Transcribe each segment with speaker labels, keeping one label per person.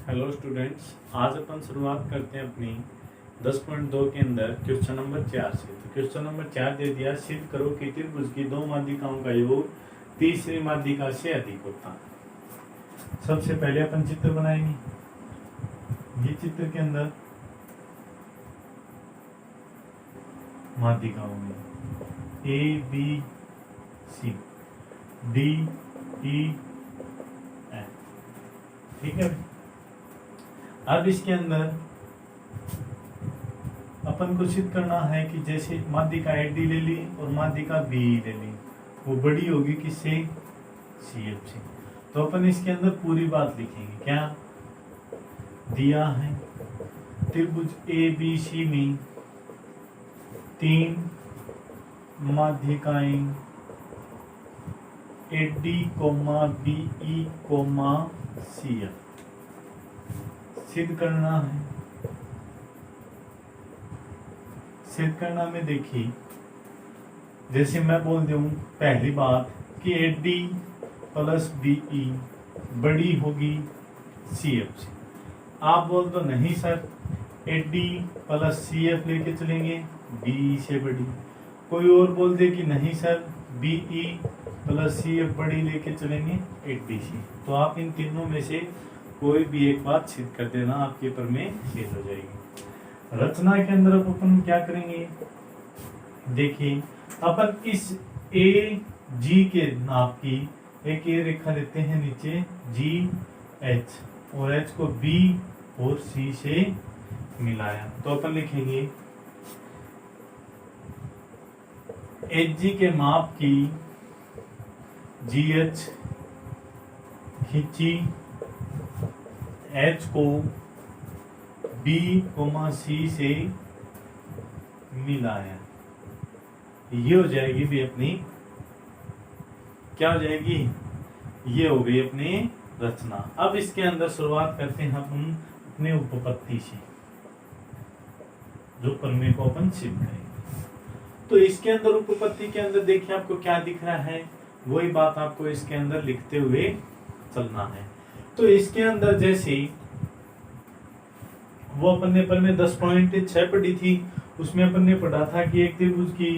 Speaker 1: Hello students, आज अपन शुरुआत करते हैं अपनी 10.2 के अंदर क्वेश्चन नंबर 4 से। तो क्वेश्चन नंबर 4 दे दिया, सिद्ध करो कि त्रिभुज की दो माध्यिकाओं का योग तीसरी माध्यिका से अधिक होता है। सबसे पहले अपन चित्र बनाएंगे। ये चित्र के अंदर माध्यिकाओं में A B C D E F, ठीक है। अब इसके अंदर अपन को सिद्ध करना है कि जैसे माध्यिका ए डी ले ली और माध्यिका बी ले ली, वो बड़ी होगी किससे? सी एफ से। तो अपन इसके अंदर पूरी बात लिखेंगे। क्या दिया है? त्रिभुज ए बी सी में तीन माध्यिकाएं A D comma B E comma C F सिद्ध करना है। सिद्ध करना में देखिए, जैसे मैं बोल दूं पहली बात कि A D plus B E बड़ी होगी सी एफ से। आप बोल दो नहीं sir, A D plus C F लेके चलेंगे बी से बड़ी। कोई और बोल दे कि नहीं sir, B E plus C F बड़ी लेके चलेंगे ए डी से। तो आप इन तीनों में से कोई भी एक बात सिद्ध कर देना, आपके पेपर में सिद्ध हो जाएगी। रचना के अंदर अब अपन क्या करेंगे? देखिए, अपन इस ए जी के नाप की एक ए रेखा लेते हैं नीचे जी एच, और एच को बी और सी से मिलाया। तो अपन लिखेंगे एच जी के माप की जी एच खींची, एच को बी कोमा सी से मिलाया। ये हो जाएगी भी अपनी, क्या हो जाएगी? ये हो गई अपनी रचना। अब इसके अंदर शुरुआत करते हैं हम अपने उपपत्ति से, जो प्रमेय को अपन सिद्ध करेंगे। तो इसके अंदर उपपत्ति के अंदर देखिए आपको क्या दिख रहा है, वही बात आपको इसके अंदर लिखते हुए चलना है। तो इसके अंदर जैसे वो अपन ने पर में 10.6 पढ़ी थी, उसमें अपन ने पढ़ा था कि एक त्रिभुज की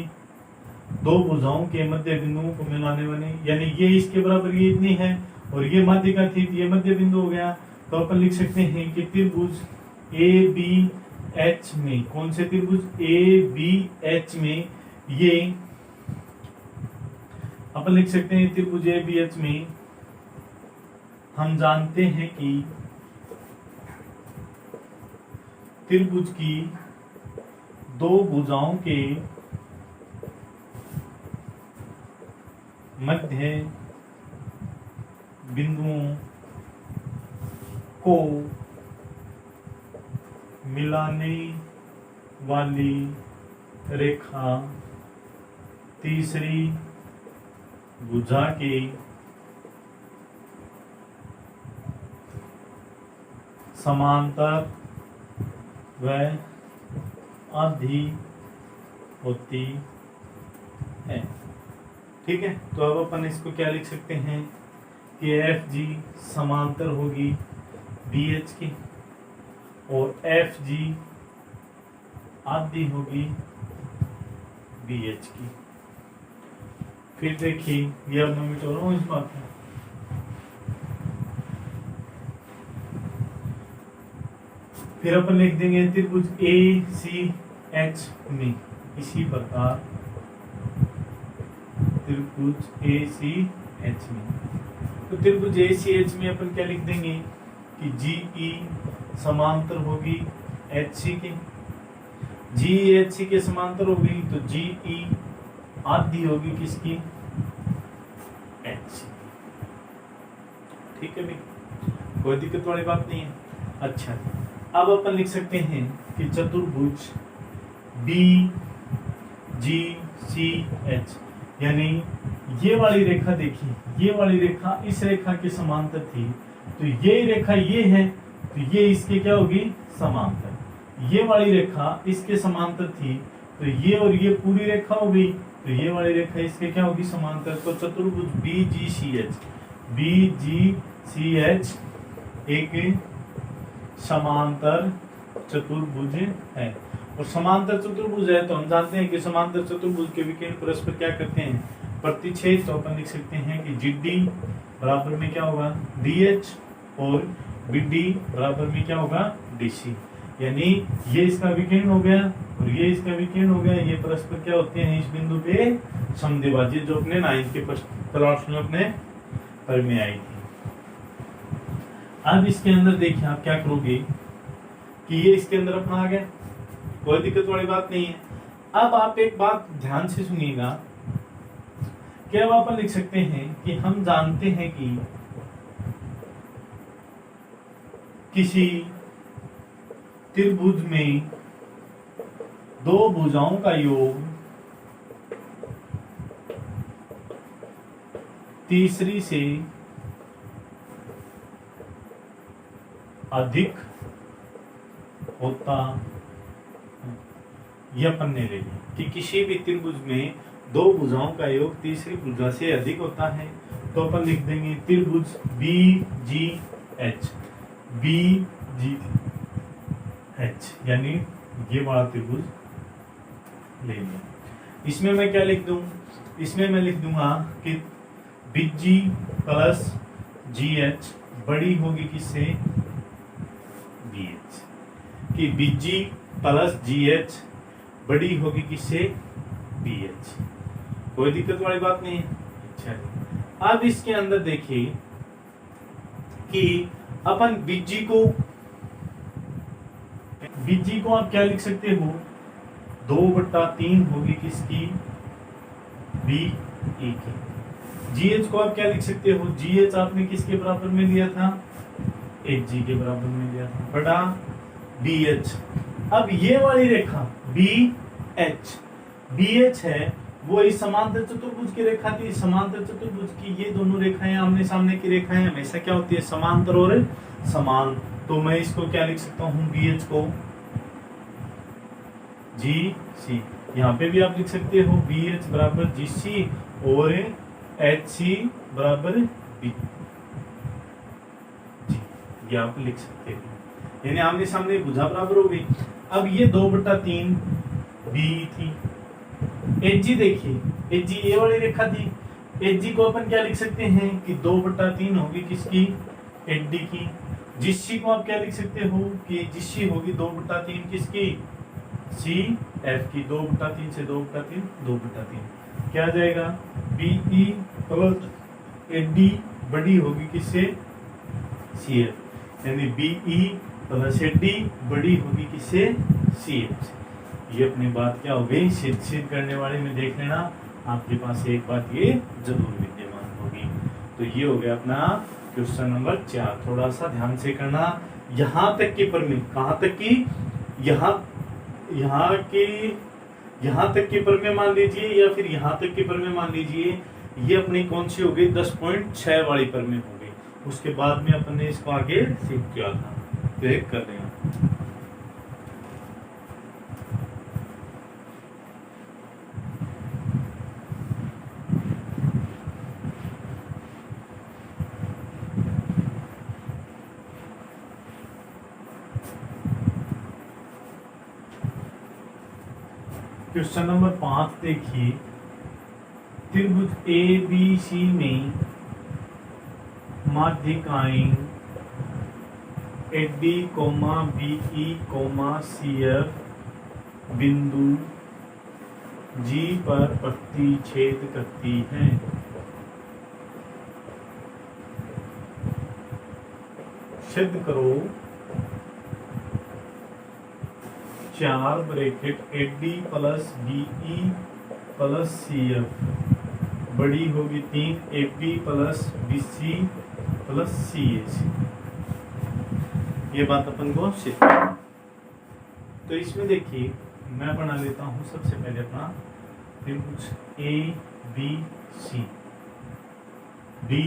Speaker 1: दो भुजाओं के मध्य बिंदुओं को मिलाने वाले, यानी ये इसके बराबर ये इतनी है और ये माध्यिका थी, ये मध्य बिंदु हो गया। तो अपन लिख सकते हैं कि त्रिभुज ए बी एच में, कौन से त्रिभुज? ए बी एच में ये अपन लिख सकते हैं त्रिभुज ए बी एच में हम जानते हैं कि त्रिभुज की दो भुजाओं के मध्य बिंदुओं को मिलाने वाली रेखा तीसरी भुजा के समांतर व आधी होती है। ठीक है, तो अब अपन इसको क्या लिख सकते हैं कि एफ जी समांतर होगी बी एच की और एफ जी आधी होगी बी एच की। फिर देखिए, ये अब मैं मिटा रहा हूं इस बात में। फिर अपन लिख देंगे त्रिभुज ए सी एच में इसी प्रकार त्रिभुज ए सी एच में। तो त्रिभुज ए सी एच में अपन क्या लिख देंगे कि जी ई समांतर होगी एच सी के, जी एच सी के समांतर होगी तो जी ई आधी होगी किसकी? H C. ठीक है भाई, कोई दिक्कत वाली बात नहीं है। अच्छा, अब अपन लिख सकते हैं कि चतुर्भुज बी जी सी एच, यानी ये वाली रेखा देखिए, ये वाली रेखा इस रेखा के समांतर थी, तो ये रेखा ये है, तो ये इसके क्या होगी? समांतर। ये वाली रेखा इसके समांतर थी, तो ये और ये पूरी रेखा हो गई, तो ये वाली रेखा इसके क्या होगी? समांतर। तो चतुर्भुज बी जी सी एच, बी जी सी एच एक समांतर चतुर्भुज है। और समांतर चतुर्भुज है तो हम जानते हैं कि समांतर चतुर्भुज के विकर्ण परस्पर क्या करते हैं, प्रतिच्छेद। तो अपन लिख सकते हैं कि GD बराबर में क्या होगा DH और BD बराबर में क्या होगा DC। यानी ये इसका विकर्ण हो गया और ये इसका विकर्ण हो गया, ये परस्पर क्या होते हैं इस बिंदु पे समद्विभाजक, जो अपने 9th के प्रश्न में अपने पर में आई थी। अब इसके अंदर देखिए आप क्या करोगे कि ये इसके अंदर अपना आ गया, कोई दिक्कत वाली बात नहीं है। अब आप एक बात ध्यान से सुनिएगा कि अब अपन लिख सकते हैं कि हम जानते हैं कि किसी त्रिभुज में दो भुजाओं का योग तीसरी से अधिक होता, यह अपन ने ले लिया कि किसी भी त्रिभुज में दो भुजाओं का योग तीसरी भुजा से अधिक होता है। तो अपन लिख देंगे त्रिभुज BGH, यानी ये बड़ा त्रिभुज ले लिया। इसमें मैं क्या लिख दूं, इसमें मैं लिख दूंगा कि BG प्लस GH बड़ी होगी किससे, BH, कि BG प्लस GH बड़ी होगी किससे, BH। कोई दिक्कत वाली बात नहीं है। अच्छा, अब इसके अंदर देखिए कि अपन BG को आप क्या लिख सकते हो, 2/3 होगी किसकी, BE की। GH को आप क्या लिख सकते हो, GH आपने किसके बराबर में लिया था, HG के बराबर में लिया था, बटा BH। अब ये वाली रेखा BH है, वो इस समांतर चतुर्भुज की रेखा थी। समांतर चतुर्भुज की ये दोनों रेखाएं आमने सामने की रेखाएं हमेशा क्या होती है, समांतर और समान। तो मैं इसको क्या लिख सकता हूँ, BH को GC, यहाँ पे भी आप लिख सकते हो BH बराबर GC और HC बराबर B, ये आप लिख सकते हो, यानी आमने सामने भुजा बराबर हो गई। अब ये 2/3 BE थी। HG देखिए, HG ये वाली रेखा थी, HG को अपन क्या लिख सकते हैं कि 2/3 होगी किसकी, HD की। GC को आप क्या लिख सकते हो कि GC होगी 2/3 किसकी, CF की। 2/3 से 2/3 2/3 क्या आ जाएगा, BE प्लस HD बड़ी होगी किससे, CF, यानी BE प्लस HD बड़ी होगी किससे, CF। ये अपनी बात क्या हो गई, सिद्ध करने वाले में देख लेना आपके पास एक बात ये जरूर विद्यमान होगी। तो ये हो गया अपना क्वेश्चन नंबर 4। थोड़ा सा ध्यान से करना, यहाँ तक की प्रमेय, कहाँ तक की, यहाँ तक की प्रमेय मान लीजिए या फिर यहाँ तक की प्रमेय मान लीजिए, ये अपनी कौन सी हो गई, 10.6 वाली प्रमेय हो गई। उसके बाद में अपन ने इसको आगे सीख किया था, तो एक कर देना। क्वेश्चन नंबर 5 देखिए, त्रिभुज ABC में माध्यिकाएं AD, BE, CF बिंदु G पर प्रतिच्छेद करती हैं। सिद्ध करो 4 bracket AD plus BE plus CF बड़ी होगी 3 AB plus BC plus CH। ये बात अपन को सिद्ध करना। तो इसमें देखिए मैं बना लेता हूं सबसे पहले अपना त्रिभुज ABC, DE,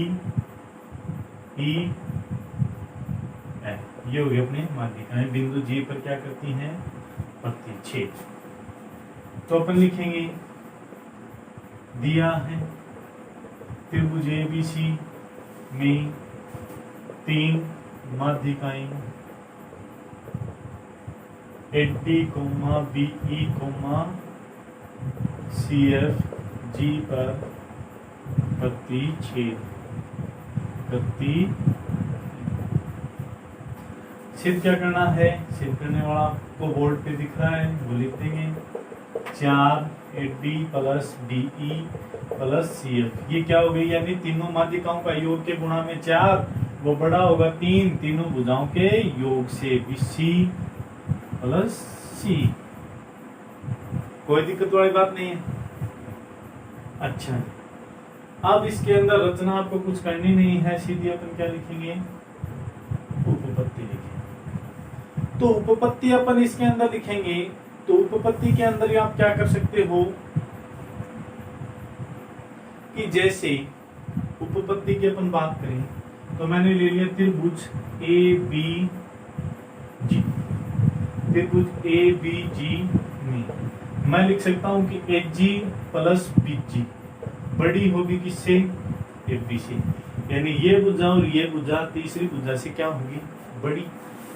Speaker 1: ये हो गई अपनी माध्यिकाएं, बिंदु G पर क्या करती हैं, प्रतिच्छेद। तो अपन लिखेंगे, दिया है त्रिभुज ABC में 3 माध्यिकाएं H D comma B E comma C F G पर प्रतिच्छेद छेद क्या करना है, छेद करने वाला आपको बोर्ड पे दिख रहा है, वो लिख देंगे 4 H D plus D E plus C F. ये क्या हो गई, यानी तीनों माध्यिकाओं का योग के गुणा में 4, वो बड़ा होगा 3, तीनों भुजाओं के योग से BC प्लस सी। कोई दिक्कत वाली बात नहीं है। अच्छा, अब इसके अंदर रचना आपको कुछ करनी नहीं है, सीधी अपन क्या लिखेंगे, उपपत्ति लिखेंगे। तो उपपत्ति अपन इसके अंदर लिखेंगे, तो उपपत्ति के अंदर आप क्या कर सकते हो कि जैसे उपपत्ति की अपन बात करें तो मैंने ले लिया त्रिभुज ABG, त्रिभुज ABG में मैं लिख सकता हूं कि HG प्लस BG बड़ी होगी किससे, FB से, यानी ये भुजा और ये भुजा तीसरी भुजा से क्या होगी, बड़ी।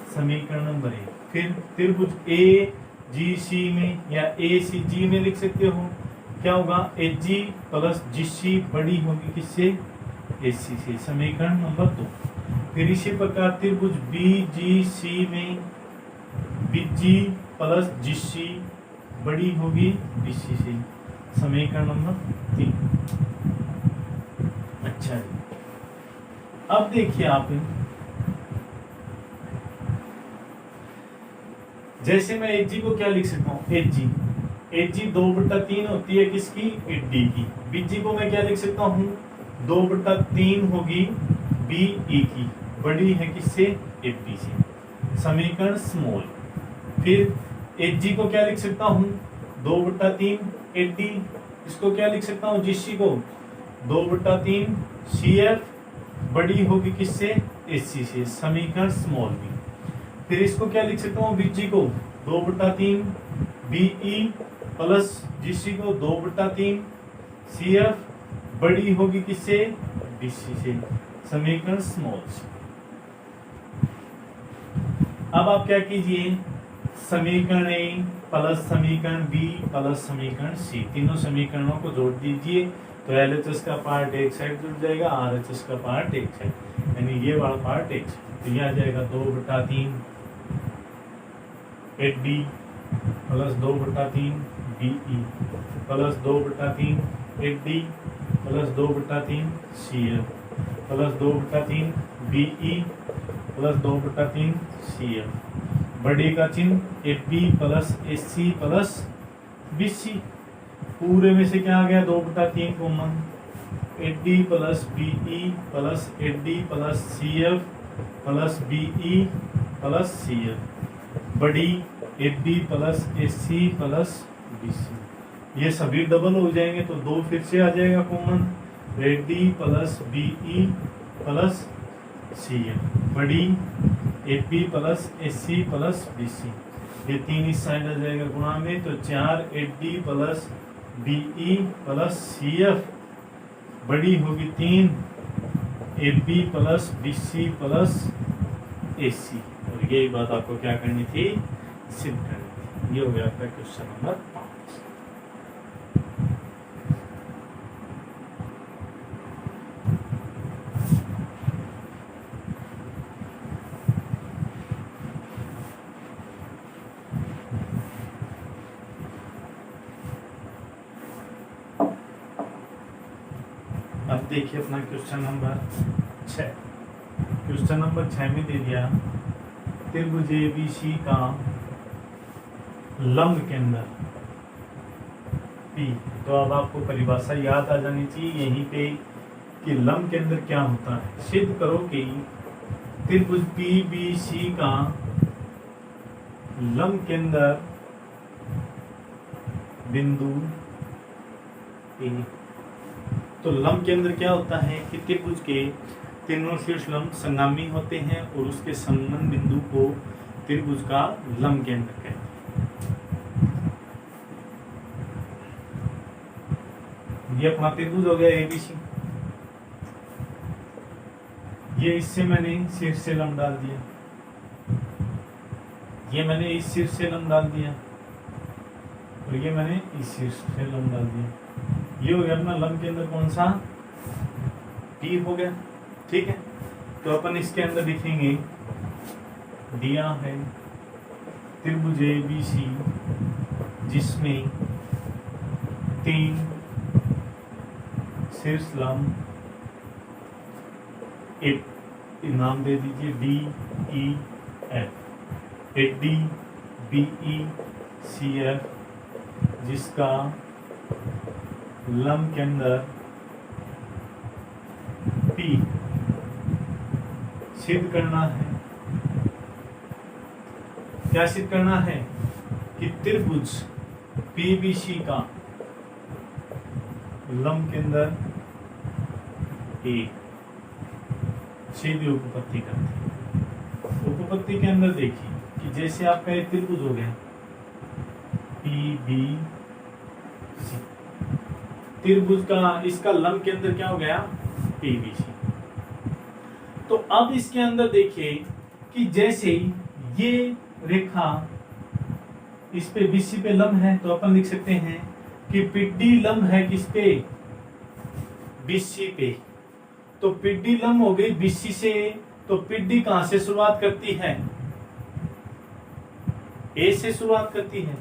Speaker 1: समीकरण नंबर 1। फिर त्रिभुज AGC में या ACG में लिख सकते हो, क्या होगा, HG प्लस GC बड़ी होगी किससे, AC से, समीकरण नंबर 2। फिर इसी प्रकार त्रिभुज BGC में BG प्लस GC बड़ी होगी BC से, समीकरण नंबर 3। अच्छा जी, अब देखिए आप, जैसे मैं HG को क्या लिख सकता हूँ, HG 2/3 होती है किसकी, D की। BG को मैं क्या लिख सकता हूँ, 2/3 होगी BE की, बड़ी है किससे, FB से, समीकरण स्मॉल। फिर HG को क्या लिख सकता हूँ, 2/3 AD, इसको क्या लिख सकता हूँ, GC को 2/3 CF, बड़ी होगी किससे, SC से, समीकरण स्मॉल b। फिर इसको क्या लिख सकता हूँ, BG को 2/3 BE प्लस GC को 2/3 CF, बड़ी होगी किससे, BC से, समीकरण स्मॉल c। अब आप क्या कीजिए, समीकरण A प्लस समीकरण B प्लस समीकरण C, तीनों समीकरणों को जोड़ दीजिए, तो LHS का पार्ट एक साइड जुड़ जाएगा, RHS का पार्ट एक साइड, यानी ये वाला पार्ट एक साइड, तो यह आ जाएगा 2/3 AD plus 2/3 BE plus 2/3 AD plus 2/3 CF plus 2/3 BE plus 2/3 CF, बड़ी का चिन्ह FB plus SC plus BC, पूरे में से क्या आ गया, 2/3 common, AD plus BE plus AD plus CF plus BE plus CF, बड़ी FB plus SC plus BC, ये सभी डबल हो जाएंगे तो 2 फिर से आ जाएगा common, AD plus BE plus CF, बड़ी FB plus SC plus BC, ये 3 इस साइड आ जाएगा गुणा में, तो 4 AD plus BE plus CF, बड़ी होगी 3 FB plus BC plus AC, और यही बात आपको क्या करनी थी, सिद्ध करनी थी। ये हो गया आपका क्वेश्चन नंबर 5। अब देखिए अपना क्वेश्चन नंबर 6। क्वेश्चन नंबर 6 में दे दिया त्रिभुज ABC का लंब केंद्र P, तो अब आपको परिभाषा याद आ जानी चाहिए यहीं पे कि लंब केंद्र क्या होता है। सिद्ध करो कि त्रिभुज PBC का लंब केंद्र बिंदु A। तो लंब केंद्र क्या होता है कि त्रिभुज के तीनों शीर्ष लंब संगामी होते हैं और उसके संगम बिंदु को त्रिभुज का लंब केंद्र कहते हैं। ये अपना त्रिभुज हो गया ABC, ये इससे मैंने शीर्ष से लंब डाल दिया, ये मैंने इस शीर्ष से लंब डाल दिया और ये मैंने इस शीर्ष से लंब डाल दिया। ये हो गया अपना लंब के अंदर कौन सा, P हो गया। ठीक है, तो अपन इसके अंदर लिखेंगे दिया है त्रिभुज ABC जिसमें 3 शीर्ष लंब, एक नाम दे दीजिए DEF, एक DBECF जिसका लंब के अंदर P सिद्ध करना है। क्या सिद्ध करना है कि त्रिभुज PBC का लंब के अंदर A सीधी उपपत्ति करती है। उपपत्ति के अंदर देखिए कि जैसे आपका एक त्रिभुज हो गया PBC, त्रिभुज का इसका लंब के अंदर क्या हो गया PBC। तो अब इसके अंदर देखिए कि जैसे ये रेखा इस पे BC पे लंब है, तो अपन लिख सकते हैं कि PD लंब है किस पे, BC पे। तो PD लंब हो गई BC से, तो PD कहां से शुरुआत करती है, A से शुरुआत करती है।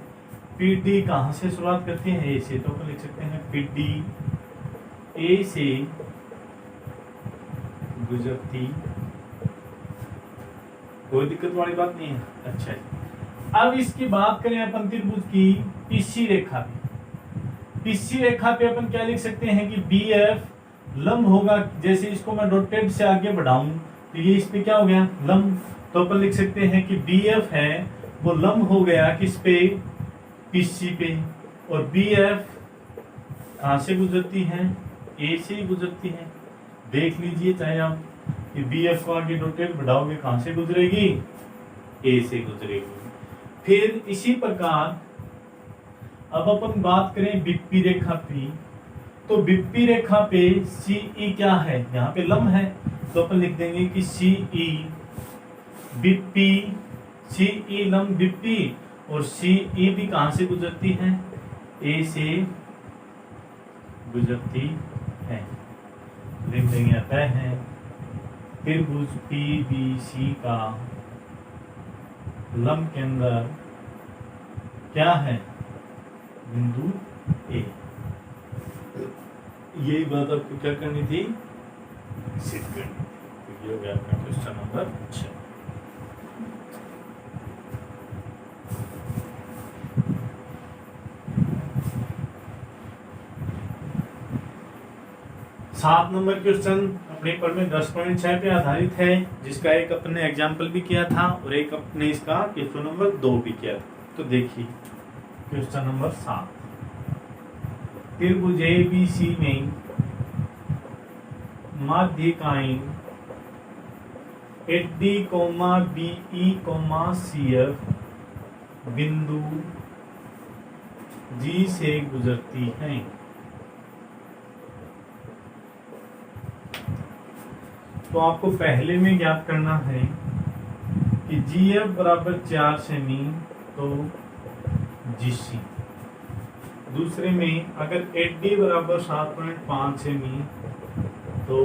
Speaker 1: PD कहां से शुरुआत करती है, A से। तो अपन लिख सकते हैं PD A से गुजरती, कोई दिक्कत वाली बात नहीं है। अच्छा है, अब इसकी बात करें अपन त्रिभुज की PC रेखा पे। PC रेखा पे अपन क्या लिख सकते हैं कि BF लंब होगा, जैसे इसको मैं डॉटेड से आगे बढ़ाऊं तो ये इस पे क्या हो गया लंब। तो अपन लिख सकते हैं कि BF है वो लंब हो गया किस पे, PC पे। और BF कहां से गुजरती है, A से ही गुजरती है। देख लीजिए चाहे आप कि BF को आगे डॉटेड बढ़ाओगे कहां से गुजरेगी, A से गुजरेगी। फिर इसी प्रकार अब अपन बात करें BP रेखा पे, तो BP रेखा पे CE क्या है, यहाँ पे लंब है। तो अपन लिख देंगे कि CE BP, CE लंब BP और CE भी कहां से गुजरती है, A से गुजरती है। लिख देंगे अतः है त्रिभुज PBC का लंब के अंदर क्या है, बिंदु A। यही बात आपको क्या करनी थी, सिद्ध करनी थी। ये हो गया आपका क्वेश्चन नंबर 6। सात नंबर क्वेश्चन अपने पर में 10.6 पे आधारित है, जिसका एक अपने एग्जाम्पल भी किया था और एक अपने इसका क्वेश्चन नंबर 2 भी किया था। तो देखिए क्वेश्चन नंबर 7, त्रिभुज ABC में माध्यिकाएं AD, BE, CF बिंदु G से गुजरती हैं। तो आपको पहले में ज्ञात करना है कि GF बराबर 4 सेमी तो GC। दूसरे में अगर 8D बराबर 7.5 सेमी तो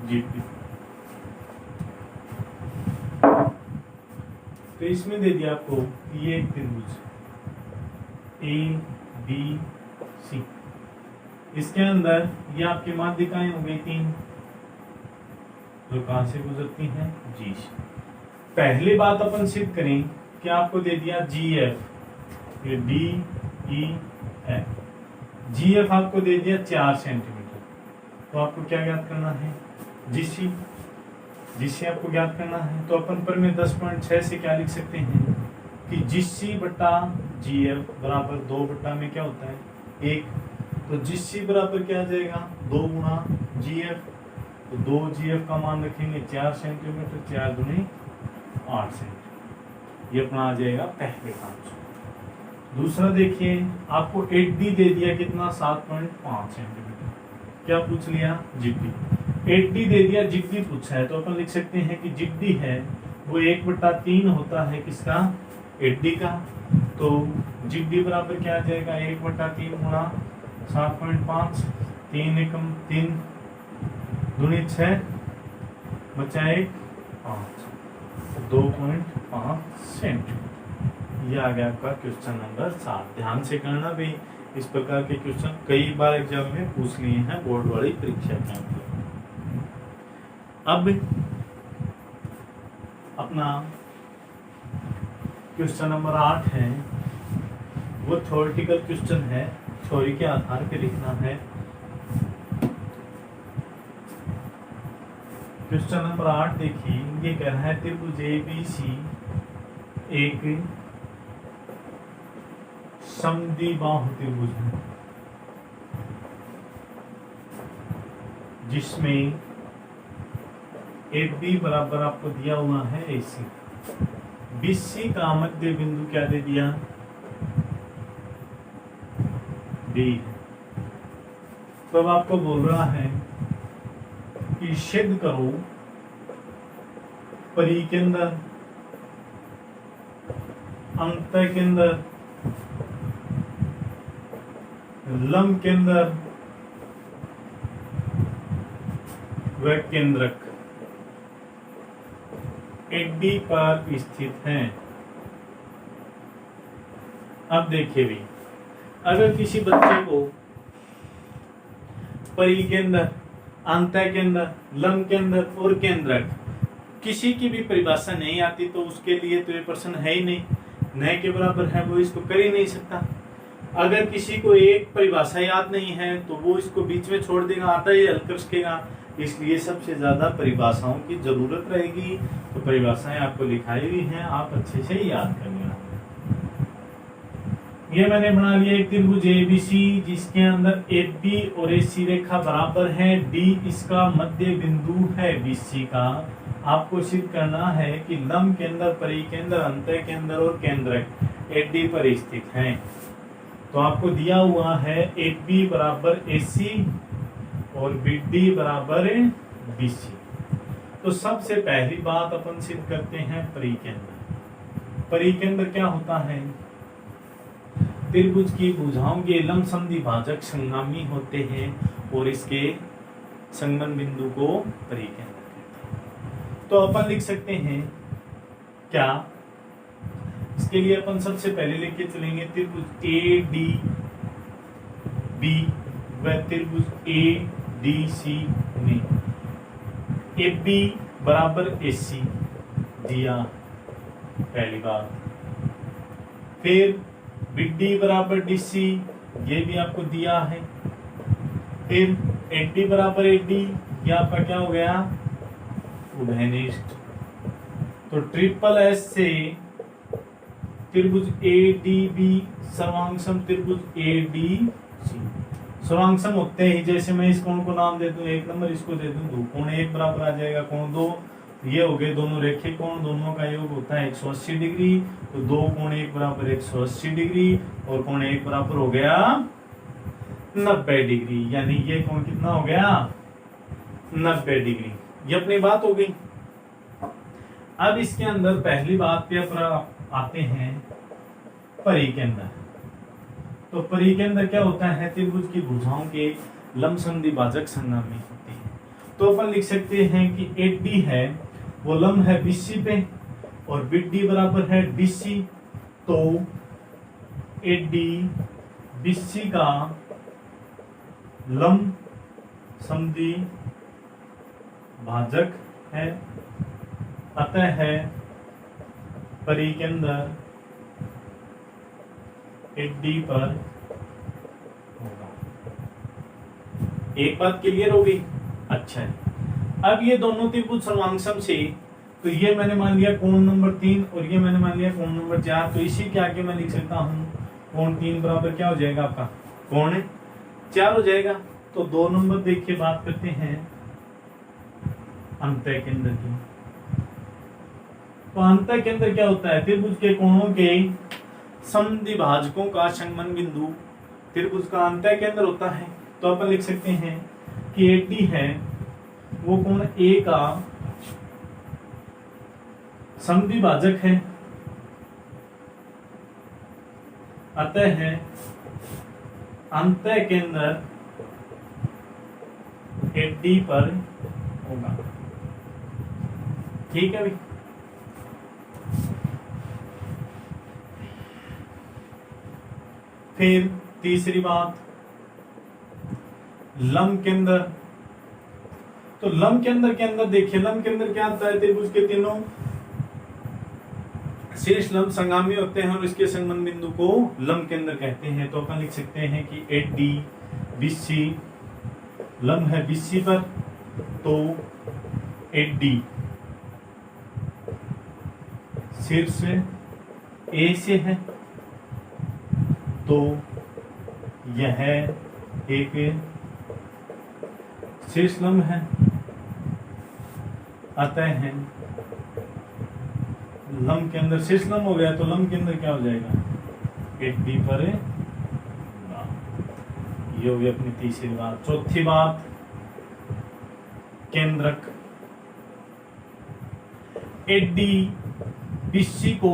Speaker 1: GP। तो इसमें दे दिया आपको ये एक त्रिभुज ABC, इसके अंदर ये आपकी माध्यिकाएं हो गई 3 जो कहां से गुजरती हैं, G से। पहली बात अपन सिद्ध करें कि आपको दे दिया GF, ये DEF, GF आपको दे दिया 4 सेंटीमीटर। तो आपको क्या ज्ञात करना है, GC आपको ज्ञात करना है। तो अपन पर में 10.6 से क्या लिख सकते हैं कि GC बटा GF बराबर 2 बटा में क्या होता है 1। तो GC बराबर क्या आ जाएगा 2 गुणा GF। तो 2 GF का मान रखेंगे 4 सेंटीमीटर, 4 दूनी 8 सेंटीमीटर। ये अपना आ जाएगा पहले का आंसर। दूसरा देखिए आपको 8D दे दिया कितना 7.5 सेंटीमीटर। क्या पूछ लिया, GD। 8D दे दिया, GD पूछा है। तो अपन लिख सकते हैं कि GD है वो 1/3 होता है किसका, एडी का। तो जीडी बराबर क्या आ जाएगा, 1/3 गुणा 7.5, 3 एकम 3 दूनी 6 बचा 1 5, 2.5 सेंटीमीटर। ये आ गया आपका क्वेश्चन नंबर 7। ध्यान से करना भी, इस प्रकार के क्वेश्चन कई बार एग्जाम में पूछ लिए हैं बोर्ड वाली परीक्षा के अंदर। अब अपना क्वेश्चन नंबर 8 है, वो थ्योरेटिकल क्वेश्चन है, थ्योरी के आधार पे लिखना है। क्वेश्चन नंबर 8 देखिए, ये कह रहा है त्रिभुज ABC एक समद्विबाहु त्रिभुज है जिसमें AB बराबर आपको दिया हुआ है AC, BC का मध्य बिंदु क्या दे दिया, D। तो अब आपको बोल रहा है कि सिद्ध करो परिकेंद्र, अंतःकेंद्र, लंब केंद्र व केंद्रक एडी पर स्थित हैं। अब देखिए भी, अगर किसी बच्चे को परिकेंद्र, अंतःकेंद्र, लंब केंद्र और केंद्रक किसी की भी परिभाषा नहीं आती तो उसके लिए तो ये प्रश्न है ही नहीं, न के बराबर है, वो इसको कर ही नहीं सकता। अगर किसी को एक परिभाषा याद नहीं है तो वो इसको बीच में छोड़ देगा, आता ही हल कर सकेगा। इसलिए सबसे ज्यादा परिभाषाओं की जरूरत रहेगी। तो परिभाषाएं आपको लिखाई हुई हैं, आप अच्छे से याद कर लेना। ये मैंने बना लिया एक त्रिभुज ABC जिसके अंदर AB और AC रेखा बराबर है, D इसका मध्य बिंदु है BC का। आपको सिद्ध करना है कि लंब केंद्र, परिकेंद्र, अंतःकेंद्र और केंद्रक एडी पर स्थित हैं। तो आपको दिया हुआ है AB बराबर AC और BD बराबर BC। तो सबसे पहली बात अपन सिद्ध करते हैं परिकेंद्र। परिकेंद्र क्या होता है, त्रिभुज की भुजाओं के लंब समद्विभाजक संगामी होते हैं और इसके संगम बिंदु को परिकेंद्र कहते हैं। तो अपन लिख सकते हैं क्या, इसके लिए अपन सबसे पहले लेके चलेंगे त्रिभुज ADB व त्रिभुज ADC में AB बराबर AC दिया पहली बात, फिर BD बराबर DC ये भी आपको दिया है, फिर AD बराबर AD ये आपका क्या हो गया, उभयनिष्ठ। तो ट्रिपल S से त्रिभुज ADB सर्वांगसम त्रिभुज ADC। सर्वांगसम होते ही जैसे मैं इस कोण को नाम दे दूं 1 नंबर, इसको दे दूं 2, कोण 1 बराबर आ जाएगा कोण 2। ये हो गए दोनों रेखे कोण, दोनों का योग होता है 180 डिग्री। तो 2 कोण 1 बराबर 180 डिग्री और कोण 1 बराबर हो गया 90 डिग्री। यानी ये कोण कितना हो गया, 90 डिग्री। ये अपनी बात हो गई। अब इसके अंदर पहली बात पे आते हैं परिकेंद्र। तो परिकेंद्र क्या होता है, त्रिभुज की भुजाओं के लंब समद्विभाजक संगामी होते हैं। तो अपन लिख सकते हैं कि AD है वो लंब है BC पे और BD बराबर है DC। तो AD BC का लंब समद्विभाजक है, अतः है परिकेंद्र AD पर होगा। एक बात क्लियर हो गई। अच्छा है, अब ये दोनों त्रिभुज सर्वांगसम से, तो ये मैंने मान लिया कोण नंबर 3 और ये मैंने मान लिया कोण नंबर 4। तो इसी के आगे मैं लिख सकता हूँ कोण 3 बराबर क्या हो जाएगा आपका, कोण 4 हो जाएगा। तो 2 नंबर देखिए बात करते हैं अंतःकेंद्र की। तो अंतःकेंद्र क्या होता है, त्रिभुज के कोणों के समद्विभाजकों का संगमन बिंदु त्रिभुज का अंतःकेंद्र होता है। तो अपन लिख सकते हैं कि AD है वो कोण A का समद्विभाजक है, अतः अंतः केंद्र डी पर होगा। ठीक है भाई। फिर तीसरी बात, लंब केंद्र। तो लंब केंद्र के अंदर देखिए, लंब केंद्र क्या आता है, त्रिभुज के तीनों शीर्ष लंब संगामी होते हैं और इसके संबंध बिंदु को लंब केंद्र कहते हैं। तो अपन लिख सकते हैं कि AD BC लंब है BC पर, तो AD शीर्ष A से है, तो यह एक शीर्ष लंब है, अतः है लंब के अंदर शीर्ष लंब हो गया, तो लंब के अंदर क्या हो जाएगा, AD पर ये हो गई अपनी तीसरी बात। चौथी बात, केंद्रक। AD BC को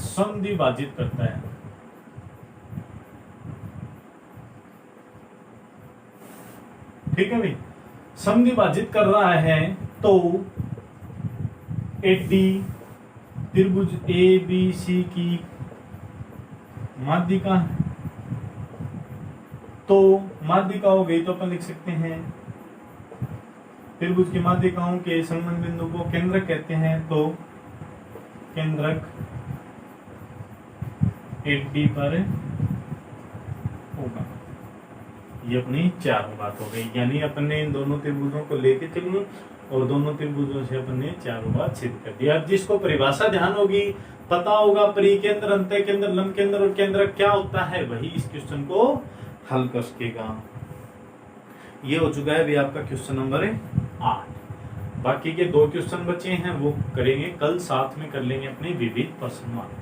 Speaker 1: समद्विभाजित करता है। ठीक है भाई, समद्विभाजित कर रहा है, तो AD त्रिभुज ABC की माध्यिका है। तो माध्यिका हो गई, तो अपन लिख सकते हैं त्रिभुज की माध्यिकाओं के संबंध बिंदु को केंद्रक कहते हैं। तो केंद्रक AD पर होगा। ये अपनी चारों बात हो गई, यानी अपन ने इन दोनों त्रिभुजों को लेके चलिए और दोनों त्रिभुजों से अपन ने चारों बात सिद्ध कर दिया। जिसको परिभाषा ध्यान होगी, पता होगा परिकेंद्र, अंतः केंद्र, लंब केंद्र और केंद्रक क्या होता है, वही इस क्वेश्चन को हल कर सकेगा। ये हो चुका है भी आपका क्वेश्चन नंबर 8। बाकी के 2 क्वेश्चन बचे हैं, वो करेंगे कल, साथ में कर लेंगे अपने विविध प्रश्नमाला।